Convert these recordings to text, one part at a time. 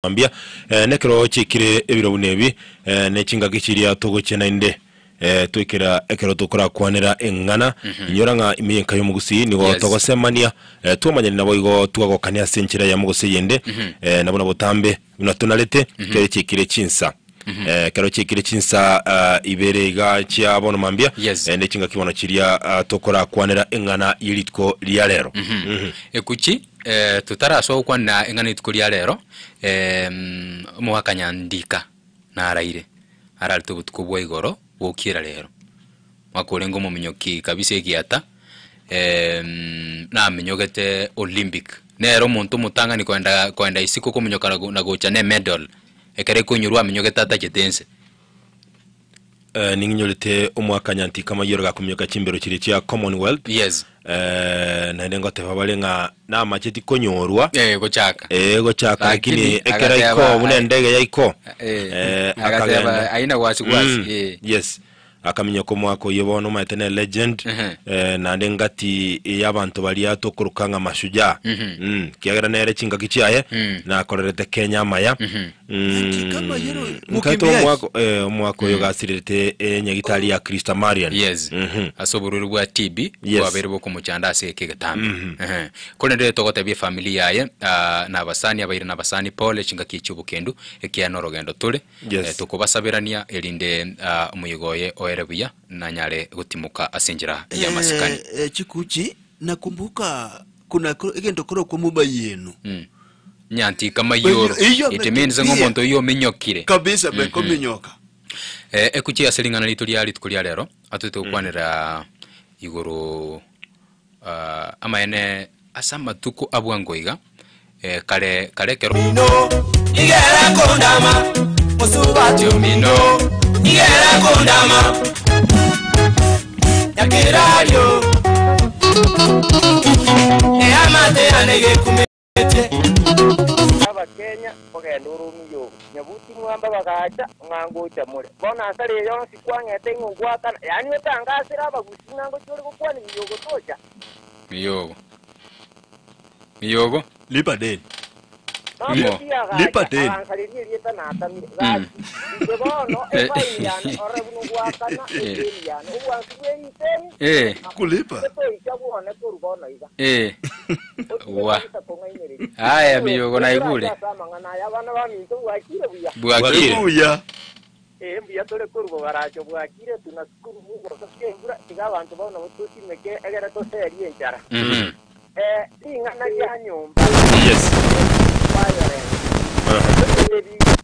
ambia nekero chikire ebiro bunebi nechinga gichiria togochena inde twikira ekero tukora kwanira engana inyoranga imiyenka yo mugusi nigo togosemania twamanyani nabo igo twagokania senchira ya mugusi yende nabona botambe binatunalete kere chikire chinsa kero chikire chinsa ibere iga chia bono mambia nechinga kibono chiria tukora kwanira engana yilitko lya lero ekuchi tutaraswa kwana engana yilitko lya lero muhakanyandika naraire aralito butukubwa igoro wokira lero makorengo muminyoki kabisa egiata na minyogete Olympic nero muntu mutanga ni kwenda isiko ko minyoka na gocha ne medal ekere kunyurwa minyogete atachetense ninginyorete omwaka nyanti kama yoroga kumyoka chimbero chiri chia Commonwealth na ndengo tebabalenga na macheti konyorwa gochaka lakini ekera iko bunendege yaiko akagenda aina wasi yes akamenya ko mwako yobono matene legend na ndengati y'abantu bali atokurukanga mashuja kiagera nere chinga kichaye na korerete Kenya maya kama yero mukaito mwako yogasirete nyagitali ya Krista Marian asobururu bwa TB wabere boko muchanda seke gatambi kolende togotebye familia yaye na basani abaire na basani Paul chinga kichubukendo ekiano rogendo tule tukubasabirania elinde umuyigoye oerebuya na nyare gutimuka asinjira ya masikani chikuchi nakumbuka kuna egento koro kwa muba yenu nyanti kama yoro itemenze ngomonto yo minyokire kabisa beko minyoka ekuchi aselingana litulia litukulia lero atuto kwanira igoro amaene asama tuko abwangoiga kale kero no igera kondama musuba chumino igera kondama yakirayo amate anege kumete Kenya ogenda urumiyo nyabuti mwamba bagacha mwangocha mure bona asare yo sikwangete ngwaka yani utangasira abagusinga ngo cyori gukwani miyogo tocha miyogo lipa deni lipa deni lieta na atami gachi ndebono efaian orebunu gwakana elian uwansiwe iteni kulipa ikabone kurubona iga wa haya miyogo na igule bwakire mbiya tole kurbo baracho bwakire tunasukuru mugo keskengura tigabantu bona bututi meke egera to seri enchara ingana ya nyumba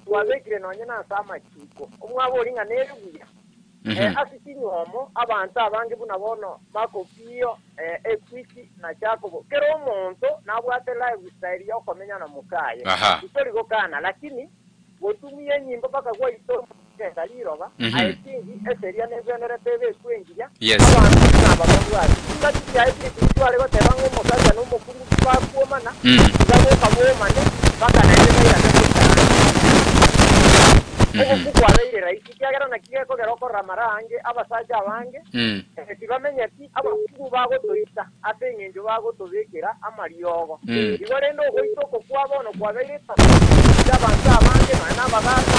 wabekire nonye na sama chiko umwabo linga neruya asitini homo abantu abange buna bono makopio equity na chakobo kero omonto nabwate live style yo komenya na mukaye itori gokana lakini gotumie nyimbo paka gwa ito ndaliroba aitingi eseria nevenere tv kwengiya abantu nababwa ndati ya iti twale goteba ngo mukaza no mukuru bakuomana ngabo kabomane paka na ndeya ukukwabeire raisi kyagera na kigeko geroko ramarange abasaja bange tibamenye ati abakuru bago toita atengenjo bago tobekera amariogo igorendo goitoko kwabono kwabeire abantu abange mana bagaza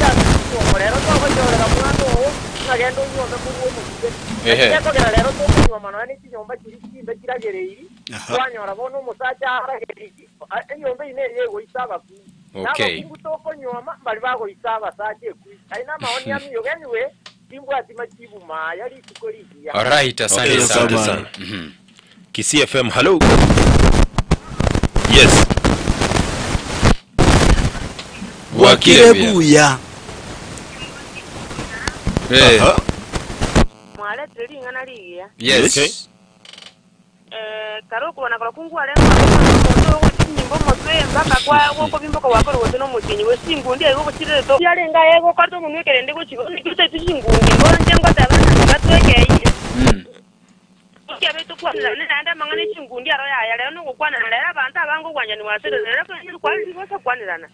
ya omorero togo jorera mwana nagendo nyombe kuwo mukige kyako gerero togo mwana ni kinyomba kirikinde kiragereiri kwanyora bono musaja arageriki enyombe ine yego isaba ku Toko nyoma bali bago isaba saje ku aina maoni ya miyo anyway timbu atima chibu maya litukolizia alright asante sana Kisii FM hello yes wakire buya mwale tringa na liya yes karo kubona kora kungu ale ngo nyimbo motwe mbaka kwa woko bimboko wakoro wote no mutinyi wesingundi ayo gukirire to yarenga yego kwato munwekere ndi gukigo nikite tishingundi bonje ngo tabana gatwekeye Kiabe to kwa nanda mangane chingundi aro ya lero no kwana na lero abantu abango kwanya ni wasere lero kwa ndi kwasa kwanirana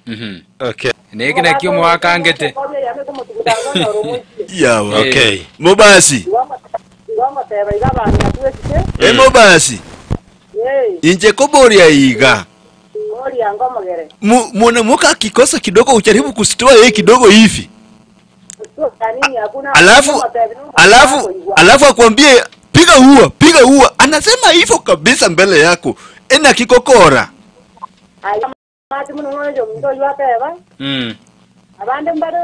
okay negena kyo mwakangete yawa okay mobasi teba igabana yatwekite mobasi inje koboria iga Mwanamke akikosa kidogo ujaribu kusitoa yeye kidogo hivi. Alafu akwambie piga huwa. Anasema hivyo kabisa mbele yako. Ena kikokora. Abande mbado